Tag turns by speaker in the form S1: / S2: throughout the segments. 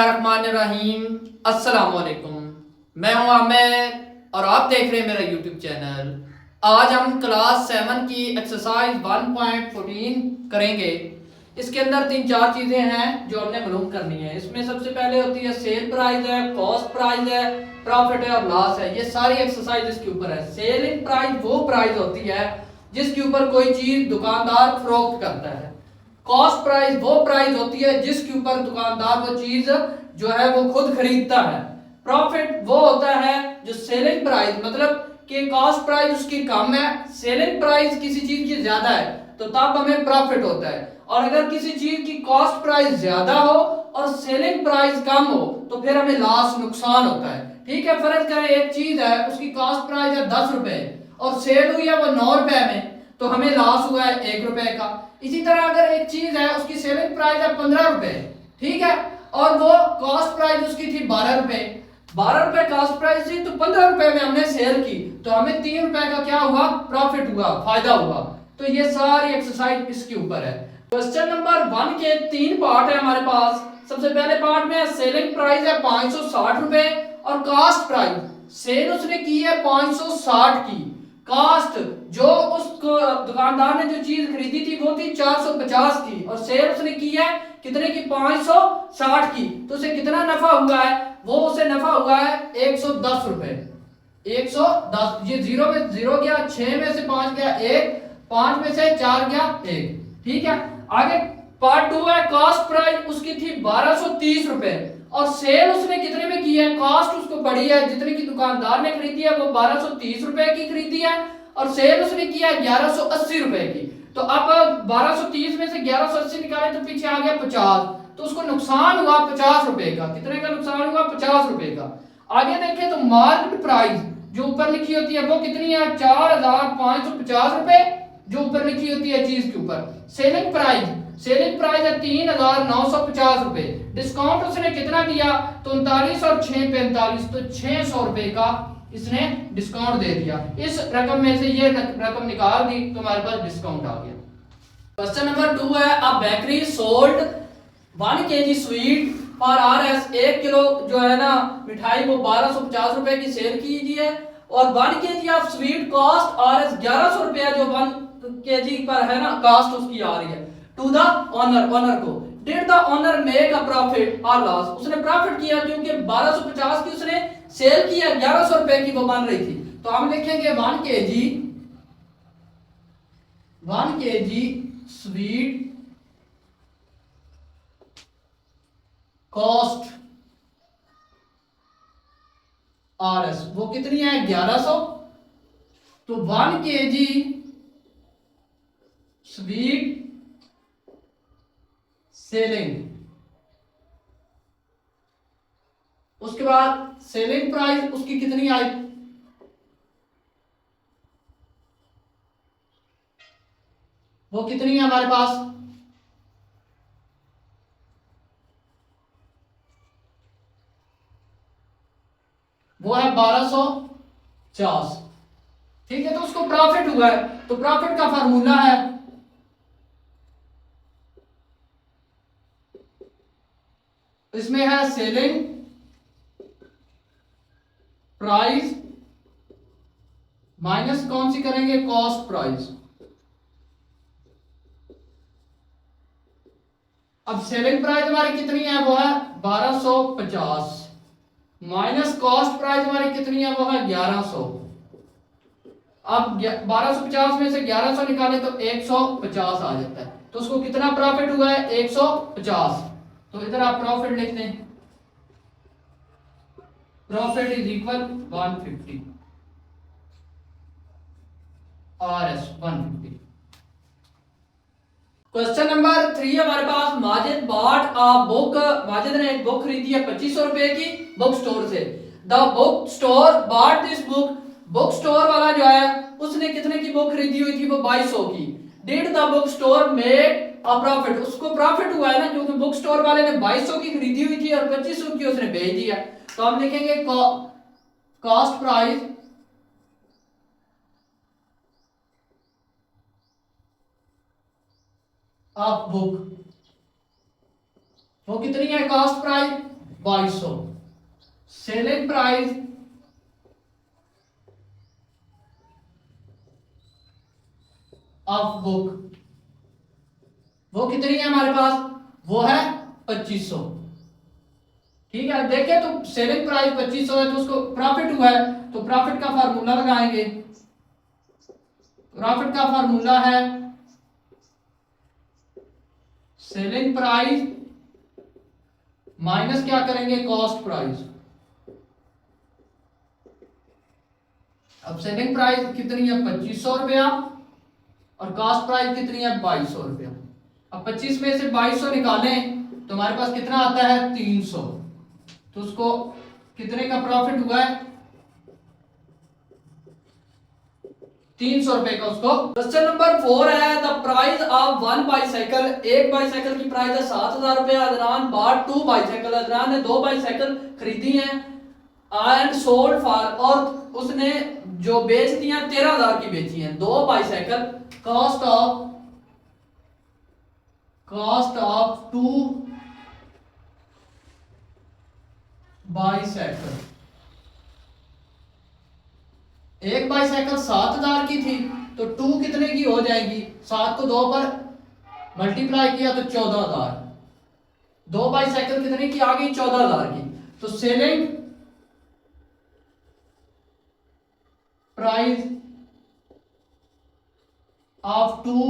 S1: बिस्मिल्लाहिर्रहमानिर्रहीम। अस्सलाम वालेकुम। मैं हूं आमिर और आप देख रहे हैं मेरा यूट्यूब चैनल। आज हम क्लास 7 की एक्सरसाइज 1.14 करेंगे। इसके अंदर 3-4 चीज़ें हैं जो हमने मालूम करनी है। इसमें सबसे पहले होती है सेल प्राइस है, कॉस्ट प्राइस है, प्रॉफिट है और लॉस है। ये सारी एक्सरसाइज इसके ऊपर है। सेलिंग प्राइस वो प्राइस होती है जिसके ऊपर कोई चीज़ दुकानदार फरोख्त करता है। कॉस्ट प्राइस वो प्राइस होती है जिसके ऊपर दुकानदार वो चीज जो है वो खुद खरीदता है। प्रॉफिट वो होता है जो सेलिंग प्राइस, मतलब कि कॉस्ट प्राइस उसकी कम है, सेलिंग प्राइस किसी चीज की ज्यादा है तो तब हमें प्रॉफिट होता है। और अगर किसी चीज की कॉस्ट प्राइस ज्यादा हो और सेलिंग प्राइस कम हो तो फिर हमें लॉस, नुकसान होता है। ठीक है, फर्ज करें एक चीज है उसकी कॉस्ट प्राइस है 10 रुपए और सेल हुई है वो 9 रुपए में, तो हमें लॉस हुआ है 1 रुपए का। इसी तरह अगर एक चीज है उसकी सेलिंग प्राइस है 15 रुपए, ठीक है, और वो कॉस्ट प्राइस उसकी थी 12 रुपए, 12 रुपए कॉस्ट प्राइस थी तो 15 रुपए में हमने सेल की तो हमें 3 रुपए का क्या हुआ, प्रॉफिट हुआ, फायदा हुआ। तो ये सारी एक्सरसाइज इसके ऊपर है। क्वेश्चन नंबर 1 के 3 पार्ट है हमारे पास। सबसे पहले पार्ट में सेलिंग प्राइस है 560 रुपए और कॉस्ट प्राइस सेल उसने की है 560 की। कास्ट जो उस दुकानदार ने जो चीज खरीदी थी वो थी 450 की और सेल उसने की है कितने की, 560 की। तो उसे कितना नफा हुआ है, वो उसे नफा हुआ है 110 रुपए। 110, ये जीरो में जीरो गया, 6 में से 5 गया 1, 5 में से 4 गया 1। ठीक है, आगे पार्ट 2 है। कॉस्ट प्राइस उसकी थी 1230 रुपए और सेल उसने कितने में की है, कॉस्ट उसको पड़ी है जितने की दुकानदार ने खरीदी है वो 1230 रुपए की खरीदी है और सेल उसने किया है 1180 रुपए की। तो अब 1230 में से 1180 निकाले तो पीछे आ गया 50, तो उसको नुकसान हुआ 50 रुपए का। कितने का नुकसान हुआ, 50 रुपए का। आगे देखें तो मार्केट प्राइस जो ऊपर लिखी होती है वो कितनी है, 4550 रुपए, जो ऊपर लिखी होती है चीज के ऊपर। सेलिंग प्राइस, सेलिंग प्राइस है 3950 रुपए। डिस्काउंट उसने कितना दिया, तो 39 और 6 45, तो 600 रुपए का इसने डिस्काउंट दे दिया। इस रकम में से ये रकम निकाल दी तो हमारे पास डिस्काउंट आ गया। क्वेश्चन नंबर 2 है, अ बेकरी सोल्ड 1 kg स्वीट और RS 1 किलो जो है ना मिठाई वो 1250 रुपए की सेल की गई है और 1 kg of sweet cost RS 1100 रुपया जो 1 kg पर है ना कॉस्ट उसकी आ रही है। टू द ओनर, ओनर को। Did the owner make a profit और लॉस, उसने प्रॉफिट किया क्योंकि 1250 की उसने सेल की है, 1100 रुपए की वो बन रही थी। तो हम लिखेंगे 1 kg स्वीट कॉस्ट RS वो कितनी है, 1100। तो 1 kg स्वीट सेलिंग, उसके बाद सेलिंग प्राइस उसकी कितनी आई, वो कितनी है हमारे पास, वो है 1250। ठीक है, तो उसको प्रॉफिट हुआ है। तो प्रॉफिट का फार्मूला है इसमें है सेलिंग प्राइस माइनस कौन सी करेंगे, कॉस्ट प्राइस। अब सेलिंग प्राइस हमारी कितनी है, वो है 1250 माइनस कॉस्ट प्राइस हमारी कितनी है, वो है 1100। अब 1250 में से 1100 निकाले तो 150 आ जाता है। तो उसको कितना प्रॉफिट हुआ है, 150। तो इधर आप प्रॉफिट लिख दें, profit is equal 150 RS 150। Question number 3 हमारे पास। Majid bought a book, Majid ने एक बुक खरीदी है 2500 रुपए की बुक स्टोर से। The book store bought this book, book store वाला जो है उसने कितने की बुक खरीदी हुई थी, वो 2200 की। Did the book store make a profit, उसको प्रॉफिट हुआ है ना क्योंकि बुक स्टोर वाले ने 2200 की खरीदी हुई थी और 2500 की उसने बेच दिया। तो हम लिखेंगे कॉस्ट प्राइस ऑफ बुक, वो कितनी है cost price 2200। Selling price of book वो कितनी है हमारे पास, वो है 2500। ठीक है, देखें तो सेलिंग प्राइस 2500 है तो उसको प्रॉफिट हुआ है, तो प्रॉफिट का फार्मूला लगाएंगे। प्रॉफिट का फार्मूला है सेलिंग प्राइस माइनस क्या करेंगे, कॉस्ट प्राइस। अब सेलिंग प्राइस कितनी है 2500 रुपया और कॉस्ट प्राइस कितनी है 2200 रुपया। अब 25 में से 2200 निकालें तो हमारे पास कितना आता है 300। तो उसको कितने का प्रॉफिट हुआ है 300 रुपए का उसको। क्वेश्चन नंबर 4 है the price of one bicycle. एक बाईसाइकिल की प्राइस है 7000 रुपए। Adnan bought two bicycle, Adnan ने 2 बाईसाइकिल खरीदी हैं एंड सोल्ड फॉर, और उसने जो बेच दी हैं 13000 की बेची हैं 2 बाईसाइकिल। कॉस्ट ऑफ 2 बाईसाइकिल, एक बाईसाइकिल 7000 की थी तो 2 कितने की हो जाएगी, 7 को 2 पर मल्टीप्लाई किया तो 14000। 2 बाईसाइकिल कितने की आ गई 14000 की। तो सेलिंग प्राइस ऑफ 2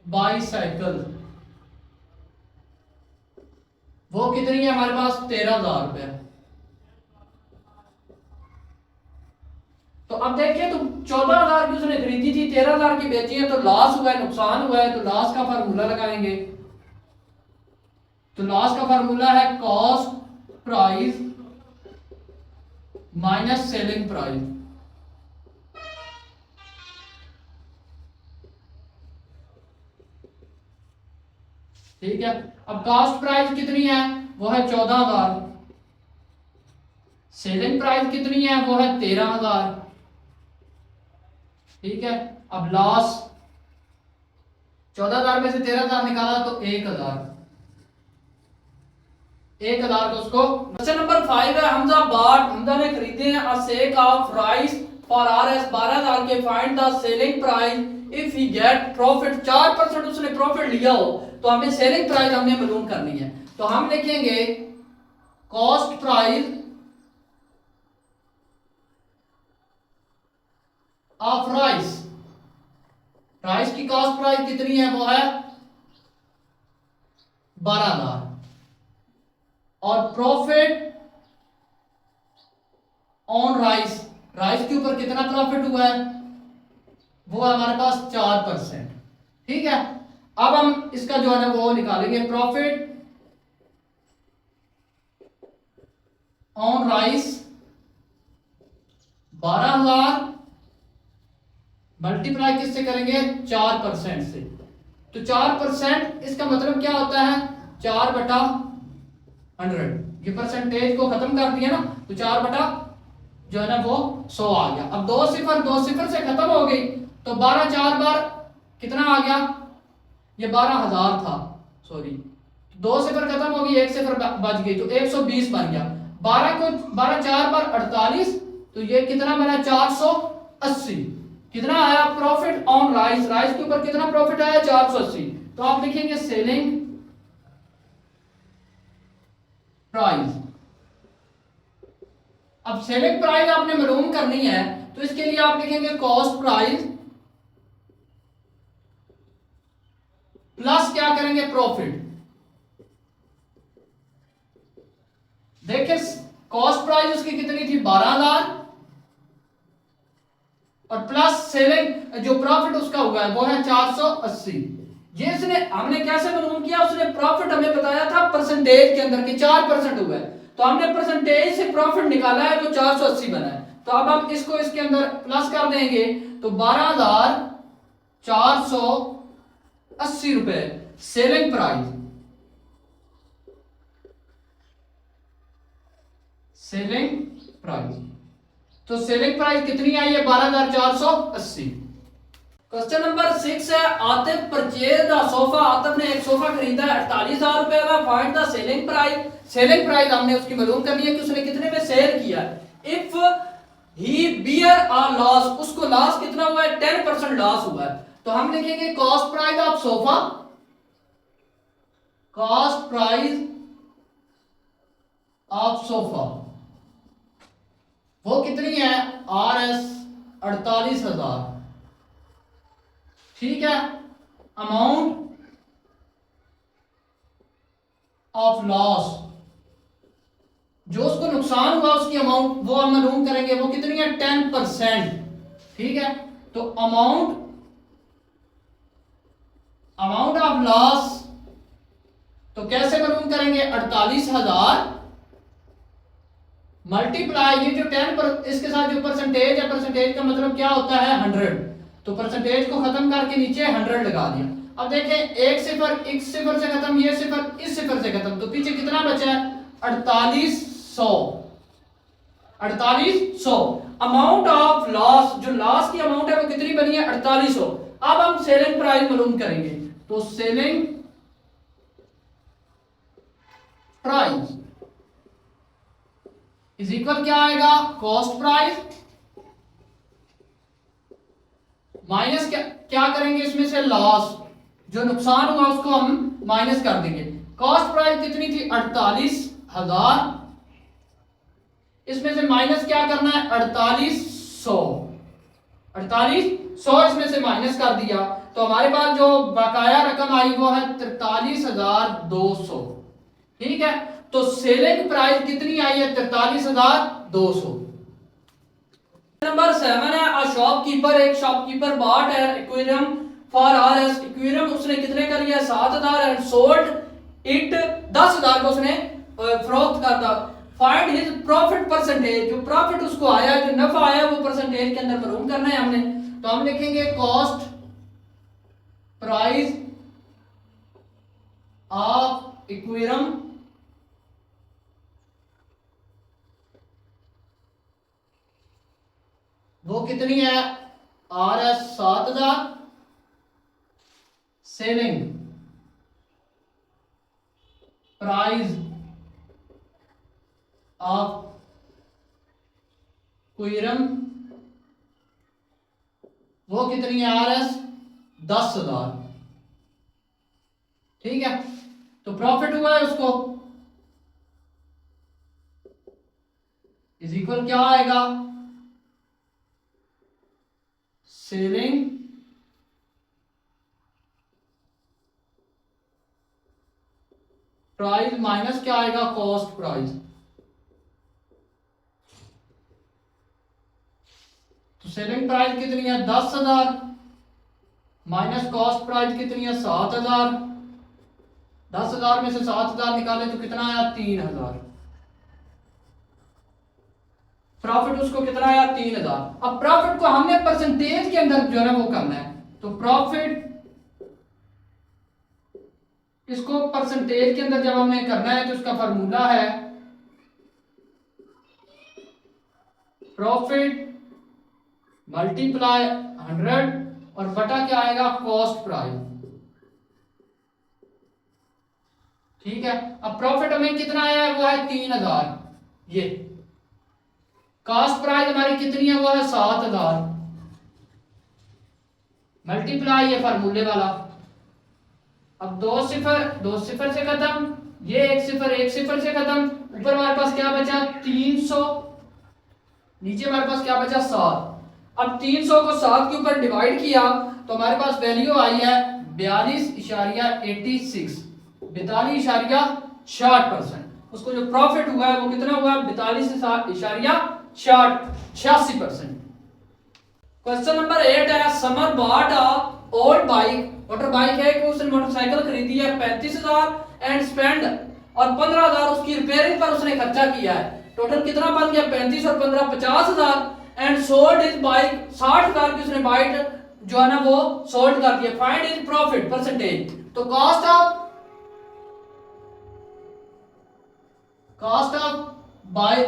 S1: बाईसाइकिल वो कितनी है हमारे पास 13000 रुपए। तो अब देखिए तो 14000 की उसने खरीदी थी 13000 की बेची है तो लॉस हुआ है, नुकसान हुआ है। तो लॉस का फार्मूला लगाएंगे। तो लॉस का फार्मूला है cost price minus selling price. ठीक है, अब कॉस्ट प्राइस कितनी है वो है 14000, सेलिंग प्राइस कितनी है वो है 13000। ठीक है, अब लॉस 14000 में से 13000 निकाला तो 1000 को उसको। क्वेश्चन नंबर 5 है हमजा बॉट, हमजा ने खरीदे हैं a sack of rice for RS 12000 के। Find the selling price if he get profit. 4% उसने प्रॉफिट लिया हो तो हमें सेलिंग प्राइस हमने मालूम करनी है। तो हम लिखेंगे cost price of rice. Rice की कॉस्ट प्राइस कितनी है वो है 12000 और प्रॉफिट ऑन राइस, राइस के ऊपर कितना प्रॉफिट हुआ है वो है हमारे पास 4%। ठीक है, अब हम इसका जो है ना वो निकालेंगे प्रॉफिट ऑन राइस 12000 मल्टीप्लाई किससे करेंगे 4% से। तो 4% इसका मतलब क्या होता है 4/100। ये परसेंटेज को खत्म कर दिया ना तो 4 बटा जो है ना वो 100 आ गया। अब 2 सिफर से खत्म हो गई तो 12 4 बार कितना आ गया, ये 12000 था, सॉरी 2 सिफर खत्म हो गई 1 सिफर बच गई तो 120 बन गया। 12 4 बार 48 तो ये कितना बना 480। कितना आया प्रॉफिट ऑन राइस, राइस के ऊपर कितना प्रॉफिट आया 480। तो आप लिखेंगे सेलिंग प्राइस। अब सेलिंग प्राइस आपने मालूम करनी है तो इसके लिए आप लिखेंगे कॉस्ट प्राइस प्लस क्या करेंगे प्रॉफिट। देखिए कॉस्ट प्राइस उसकी कितनी थी 12000 और प्लस सेलिंग जो प्रॉफिट उसका हुआ है वो है 480। ये इसने हमने कैसे मालूम किया, उसने प्रॉफिट हमें बताया था परसेंटेज के अंदर कि 4% हुआ है तो हमने परसेंटेज से प्रॉफिट निकाला है तो 480 बना है। तो अब हम इसको इसके अंदर प्लस कर देंगे तो 12480 रुपए सेलिंग प्राइस। सेलिंग प्राइस तो सेलिंग प्राइस कितनी आई है 12480। क्वेश्चन नंबर 6 है, Atif purchase the sofa. Atif ने एक सोफा खरीदा है 48,000 रुपए का। Find the selling price. Selling price हमने उसकी मालूम करनी है कि उसने कितने में सेल किया है। If he bear a loss, उसको लॉस कितना हुआ है, 10% लॉस हुआ है। तो हम लिखेंगे cost price of sofa, cost price of sofa वो कितनी है, RS 48,000। ठीक है। अमाउंट ऑफ लॉस, जो उसको नुकसान हुआ उसकी अमाउंट वो हम मालूम करेंगे, वो कितनी है, 10%। ठीक है। तो अमाउंट ऑफ लॉस तो कैसे मालूम करेंगे, 48,000 मल्टीप्लाई ये जो 10 पर इसके साथ जो परसेंटेज है, परसेंटेज का मतलब क्या होता है, 100। तो परसेंटेज को खत्म करके नीचे 100 लगा दिया। अब देखें, एक सिफर इस सिफर से खत्म, ये सिफर इस सिफर से खत्म, तो पीछे कितना बचा है, 4800। 4800 अमाउंट ऑफ लॉस, जो लॉस की अमाउंट है वो कितनी बनी है, 4800। अब हम सेलिंग प्राइस मालूम करेंगे। तो सेलिंग प्राइस इज इक्वल क्या आएगा, कॉस्ट प्राइस माइनस क्या करेंगे इसमें से, लॉस, जो नुकसान हुआ उसको हम माइनस कर देंगे। कॉस्ट प्राइस कितनी थी, 48,000, इसमें से माइनस क्या करना है, 4800। 4800 इसमें से माइनस कर दिया तो हमारे पास जो बकाया रकम आई वो है 43,200। ठीक है। तो सेलिंग प्राइस कितनी आई है, 43,200। नंबर 7 है, अ शॉपकीपर, एक शॉपकीपर बॉट है एक्वेरियम फॉर RS। एक्वेरियम उसने कितने का लिया, 7,000 एंड सोल्ड इट 10,000 को उसने फरोख्त कर दिया। फाइंड हिज प्रॉफिट परसेंटेज, जो प्रॉफिट उसको आया, जो नफा आया वो परसेंटेज के अंदर मालूम करना है हमने। तो हम लिखेंगे कॉस्ट प्राइस ऑफ एक्वेरियम वो कितनी है, RS 7,000, selling price of aquarium वो कितनी है, RS 10,000। ठीक है। तो प्रॉफिट हुआ है उसको इज इक्वल क्या आएगा, सेलिंग प्राइस माइनस क्या आएगा, कॉस्ट प्राइस। तो सेलिंग प्राइस कितनी है, 10,000 माइनस कॉस्ट प्राइस कितनी है, 7,000। 10,000 में से 7,000 निकाले तो कितना आया, 3,000। प्रॉफिट उसको कितना आया, 3,000। अब प्रॉफिट को हमने परसेंटेज के अंदर जो है वो करना है। तो प्रॉफिट इसको परसेंटेज के अंदर जब हमने करना है तो इसका फार्मूला है प्रॉफिट मल्टीप्लाई 100 और बटा क्या आएगा, कॉस्ट प्राइस। ठीक है। अब प्रॉफिट हमें कितना आया है, वो है 3,000। ये कॉस्ट प्राइस हमारी कितनी है, वो है 7,000 मल्टीप्लाई ये फार्मूले वाला। अब दो सिफर से खत्म, ये एक सिफर से खत्म, ऊपर हमारे पास क्या बचा, 300, नीचे हमारे पास क्या बचा, 7। अब 300 को 7 के ऊपर डिवाइड किया तो हमारे पास वैल्यू आई है 42.86, 42.66%। उसको जो प्रॉफिट हुआ है वो कितना हुआ, 42.86%। क्वेश्चन नंबर 8 है, summer bought a old bike, motor bike है कि उसने मोटरसाइकिल खरीदी है 35,000 एंड स्पेंड, और 15,000 उसकी रिपेयरिंग पर उसने खर्चा किया है। टोटल कितना बन गया, 35 और 15 50,000। एंड सोल्ड इज बाइक, 60,000 की उसने बाइक जो है ना वो सोल्ड कर दिया। Find is profit percentage. तो कॉस्ट ऑफ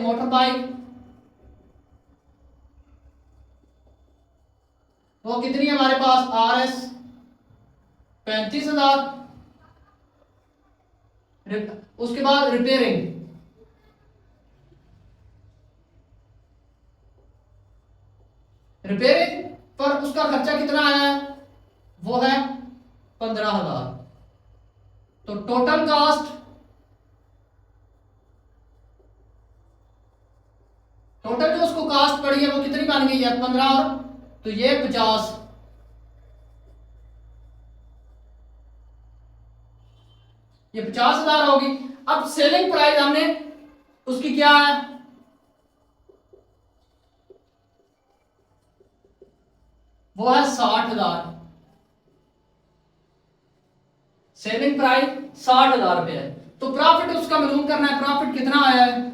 S1: मोटर बाइक वो कितनी है हमारे पास, RS 35,000। उसके बाद रिपेयरिंग, रिपेयरिंग पर उसका खर्चा कितना आया है, वो है 15,000। तो टोटल कॉस्ट, टोटल जो उसको कॉस्ट पड़ी है वो कितनी बन गई है, 15 और तो ये 50, ये 50,000 होगी। अब सेलिंग प्राइस हमने उसकी क्या है, वो है 60,000। सेलिंग प्राइस 60,000 रुपए है। तो प्रॉफिट उसका मालूम करना है, प्रॉफिट कितना आया है,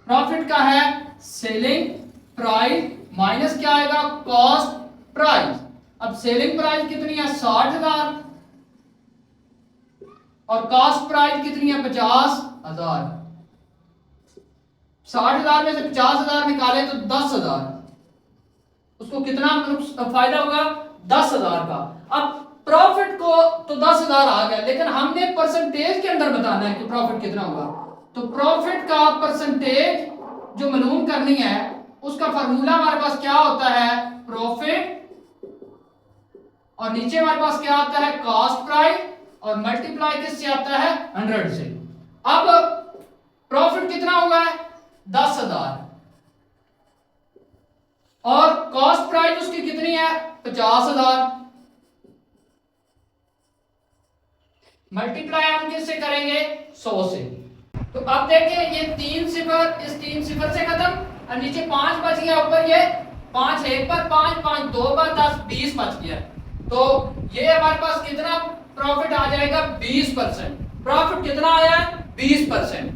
S1: प्रॉफिट का है सेलिंग प्राइस माइनस क्या आएगा, कॉस्ट प्राइस। अब सेलिंग प्राइस कितनी है, 60,000 और कॉस्ट प्राइस कितनी है, 50,000। 60,000 में से 50,000 निकाले तो 10,000, उसको कितना फायदा होगा, 10,000 का। अब प्रॉफिट को तो 10,000 आ गया, लेकिन हमने परसेंटेज के अंदर बताना है कि प्रॉफिट कितना होगा। तो प्रॉफिट का परसेंटेज जो मालूम करनी है, उसका फार्मूला हमारे पास क्या होता है, प्रॉफिट और नीचे हमारे पास क्या आता है, कॉस्ट प्राइस और मल्टीप्लाई किससे आता है, 100 से। अब प्रॉफिट कितना हुआ है, 10,000 और कॉस्ट प्राइस उसकी कितनी है, 50,000। मल्टीप्लाई हम किससे करेंगे, 100 से। तो अब देखें ये 3 सिफर इस 3 सिफर से खत्म और नीचे 5 बच गया, ऊपर ये 5 एक पर 5 5 2 पर 10 20 बच गया। तो ये हमारे पास कितना प्रॉफिट आ जाएगा, 20%। प्रॉफिट कितना आया है, 20%।